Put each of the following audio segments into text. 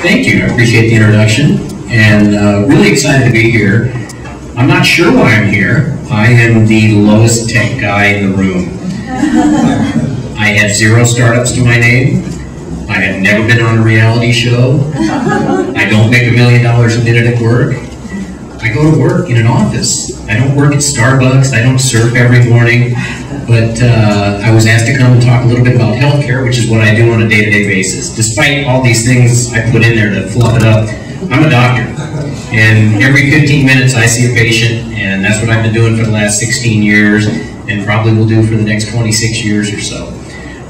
Thank you. I appreciate the introduction, and really excited to be here. I'm not sure why I'm here. I am the lowest tech guy in the room. I have 0 startups to my name. I have never been on a reality show. I don't make $1 million a minute at work. I go to work in an office. I don't work at Starbucks. I don't surf every morning. But I was asked to come and talk a little bit about healthcare, which is what I do on a day-to-day basis. Despite all these things I put in there to fluff it up, I'm a doctor. And every 15 minutes I see a patient, and that's what I've been doing for the last 16 years, and probably will do for the next 26 years or so.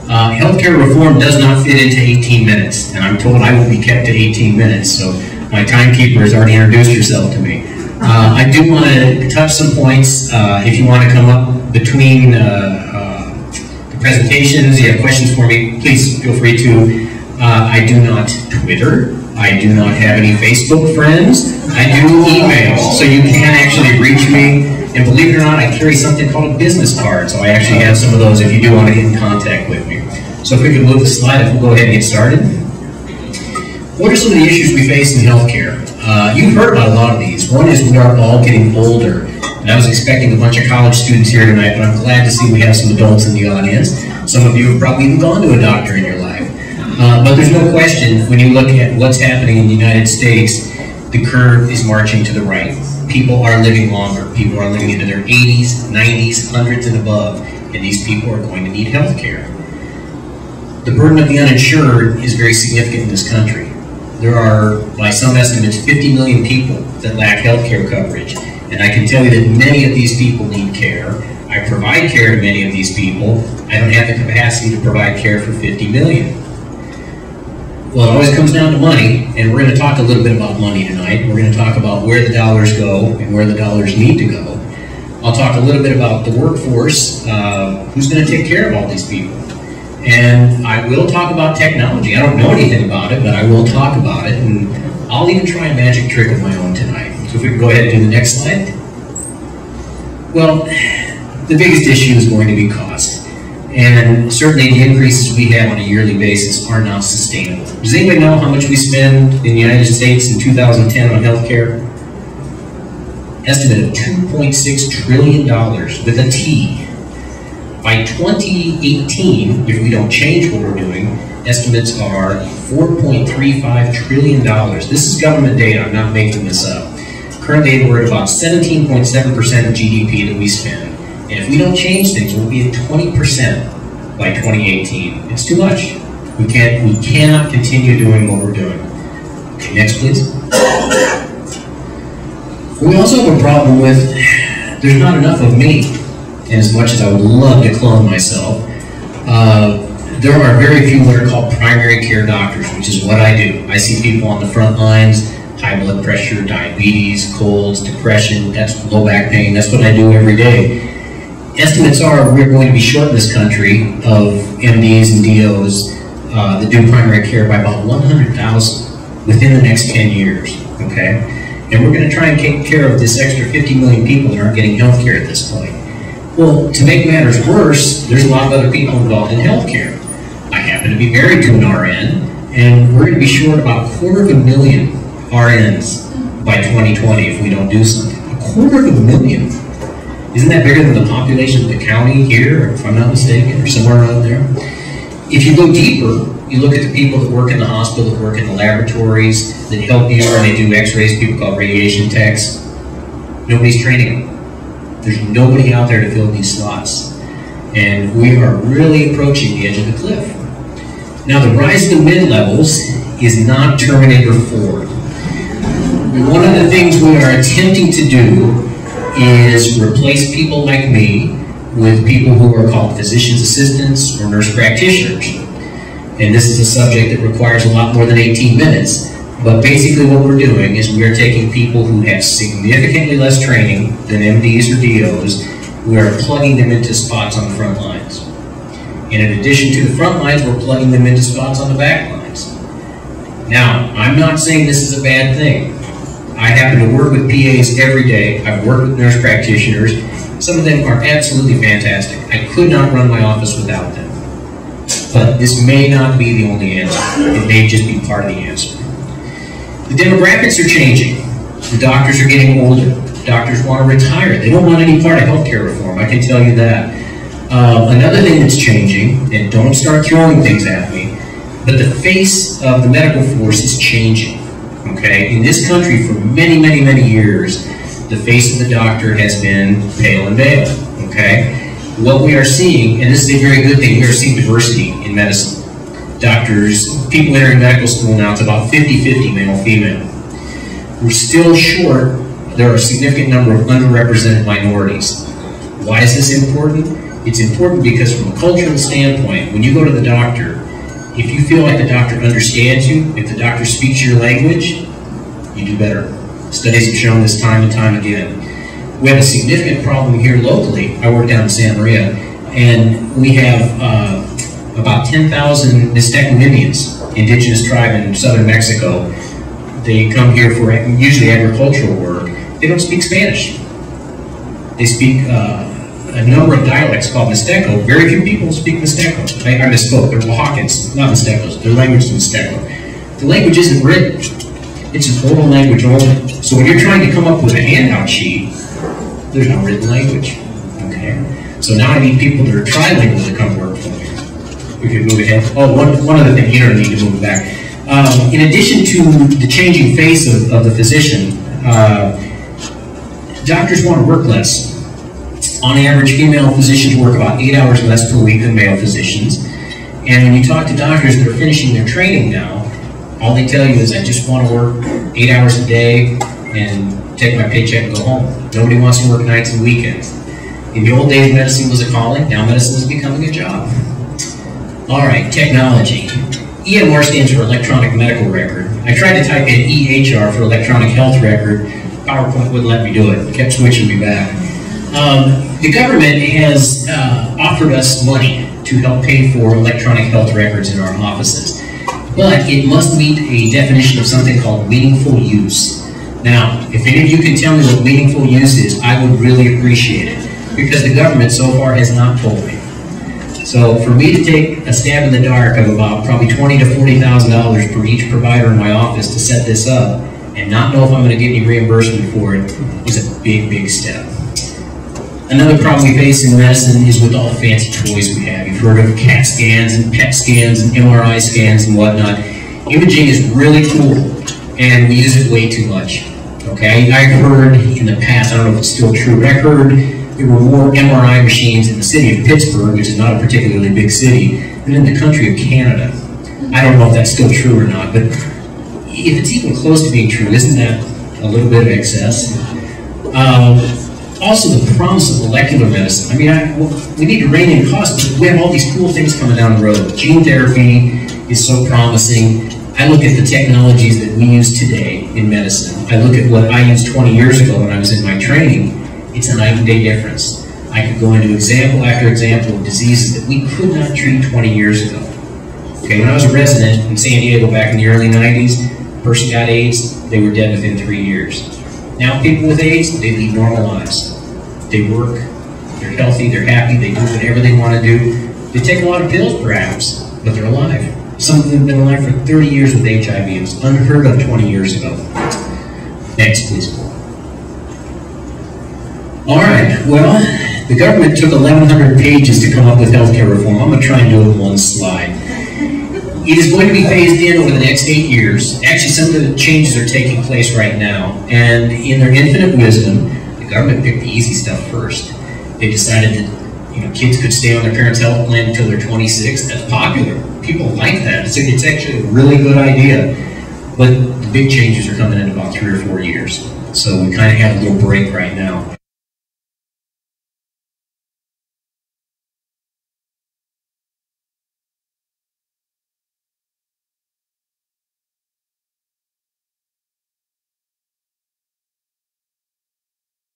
Healthcare reform does not fit into 18 minutes, and I'm told I will be kept to 18 minutes, so my timekeeper has already introduced herself to me. I do want to touch some points. If you want to come up between the presentations, you have questions for me, please feel free to. I do not Twitter. I do not have any Facebook friends. I do email, so you can actually reach me. And believe it or not, I carry something called a business card, so I actually have some of those if you do want to get in contact with me. So if we could move the slide, if we'll go ahead and get started. What are some of the issues we face in healthcare? You've heard about a lot of these. One is we are all getting older. And I was expecting a bunch of college students here tonight, but I'm glad to see we have some adults in the audience. Some of you have probably even gone to a doctor in your life. But there's no question, when you look at what's happening in the United States, the curve is marching to the right. People are living longer. People are living into their 80s, 90s, 100s, and above. And these people are going to need health care. The burden of the uninsured is very significant in this country. There are, by some estimates, 50 million people that lack health care coverage. And I can tell you that many of these people need care. I provide care to many of these people. I don't have the capacity to provide care for 50 million. Well, it always comes down to money, and we're going to talk a little bit about money tonight. We're going to talk about where the dollars go and where the dollars need to go. I'll talk a little bit about the workforce, who's going to take care of all these people. And I will talk about technology. I don't know anything about it, but I will talk about it, and I'll even try a magic trick of my own tonight. So if we can go ahead and do the next slide. Well, the biggest issue is going to be cost. And certainly the increases we have on a yearly basis are not sustainable. Does anybody know how much we spend in the United States in 2010 on healthcare? Estimate of $2.6 trillion with a T. By 2018, if we don't change what we're doing, estimates are $4.35 trillion. This is government data, I'm not making this up. Currently, we're at about 17.7% of GDP that we spend. And if we don't change things, we'll be at 20% by 2018. It's too much. We cannot continue doing what we're doing. Okay, next please. We also have a problem with there's not enough of me. And as much as I would love to clone myself, there are very few what are called primary care doctors, which is what I do. I see people on the front lines, high blood pressure, diabetes, colds, depression, that's low back pain, that's what I do every day. Estimates are we're going to be short in this country of MDs and DOs that do primary care by about 100,000 within the next 10 years, okay? And we're going to try and take care of this extra 50 million people that aren't getting health care at this point. Well, to make matters worse, there's a lot of other people involved in health care. I happen to be married to an RN, and we're going to be short about 250,000 RNs by 2020 if we don't do something. 250,000. Isn't that bigger than the population of the county here, if I'm not mistaken, or somewhere around there? If you go deeper, you look at the people that work in the hospital, that work in the laboratories, that help you when they do x-rays, people called radiation techs. Nobody's training them. There's nobody out there to fill these slots. And we are really approaching the edge of the cliff. Now, the rise of the mid-levels is not Terminator 4. One of the things we are attempting to do is replace people like me with people who are called physician's assistants or nurse practitioners. And this is a subject that requires a lot more than 18 minutes. But basically what we're doing is we are taking people who have significantly less training than MDs or DOs, we are plugging them into spots on the front lines. And in addition to the front lines, we're plugging them into spots on the back lines. Now, I'm not saying this is a bad thing. I happen to work with PAs every day. I've worked with nurse practitioners. Some of them are absolutely fantastic. I could not run my office without them. But this may not be the only answer. It may just be part of the answer. The demographics are changing. The doctors are getting older. Doctors want to retire. They don't want any part of healthcare reform, I can tell you that. Another thing that's changing, and don't start throwing things at me, but the face of the medical force is changing, okay? In this country, for many, many, many years, the face of the doctor has been pale and veiled, okay? What we are seeing, and this is a very good thing, we are seeing diversity in medicine. Doctors, people entering medical school now, it's about 50-50 male-female. We're still short. There are a significant number of underrepresented minorities. Why is this important? It's important because from a cultural standpoint, when you go to the doctor, if you feel like the doctor understands you, if the doctor speaks your language, you do better. Studies have shown this time and time again. We have a significant problem here locally. I work down in Santa Maria, and we have about 10,000 Mixtecan Indians, indigenous tribe in southern Mexico. They come here for usually agricultural work. They don't speak Spanish. They speak a number of dialects called Mixteco. Very few people speak Mixteco. I misspoke. They're Oaxacans, not Mixtecos. Their language is Mixteco. The language isn't written. It's an oral language only. So when you're trying to come up with a handout sheet, there's no written language. Okay. So now I need people that are trilingual to come work for me. We can move ahead. Oh, one other thing. You don't need to move back. In addition to the changing face of the physician, doctors want to work less. On average, female physicians work about 8 hours less per week than male physicians. And when you talk to doctors that are finishing their training now, all they tell you is, I just want to work 8 hours a day and take my paycheck and go home. Nobody wants to work nights and weekends. In the old days, medicine was a calling. Now medicine is becoming a job. All right, technology. EMR stands for electronic medical record. I tried to type in EHR for electronic health record. PowerPoint wouldn't let me do it. It kept switching me back. The government has offered us money to help pay for electronic health records in our offices. But it must meet a definition of something called meaningful use. Now, if any of you can tell me what meaningful use is, I would really appreciate it, because the government so far has not told me. So for me to take a stab in the dark of about probably $20,000 to $40,000 per each provider in my office to set this up and not know if I'm going to get any reimbursement for it is a big, big step. Another problem we face in medicine is with all the fancy toys we have. You've heard of CAT scans and PET scans and MRI scans and whatnot. Imaging is really cool, and we use it way too much. Okay, I've heard in the past, I don't know if it's still true, but I heard there were more MRI machines in the city of Pittsburgh, which is not a particularly big city, than in the country of Canada. I don't know if that's still true or not, but if it's even close to being true, isn't that a little bit of excess? Also, the promise of molecular medicine. I mean, we need to rein in costs, but we have all these cool things coming down the road. Gene therapy is so promising. I look at the technologies that we use today in medicine. I look at what I used 20 years ago when I was in my training. It's a night and day difference. I could go into example after example of diseases that we could not treat 20 years ago. Okay, when I was a resident in San Diego back in the early 90s, a person got AIDS, they were dead within 3 years. Now people with AIDS, they lead normal lives. They work, they're healthy, they're happy, they do whatever they want to do. They take a lot of pills perhaps, but they're alive. Some of them have been alive for 30 years with HIV. It was unheard of 20 years ago. Next, please. All right, well, the government took 1,100 pages to come up with healthcare reform. I'm going to try and do it in one slide. It is going to be phased in over the next 8 years. Actually, some of the changes are taking place right now. And in their infinite wisdom, the government picked the easy stuff first. They decided that kids could stay on their parents' health plan until they're 26. That's popular. People like that. It's actually a really good idea. But the big changes are coming in about 3 or 4 years. So we kind of have a little break right now.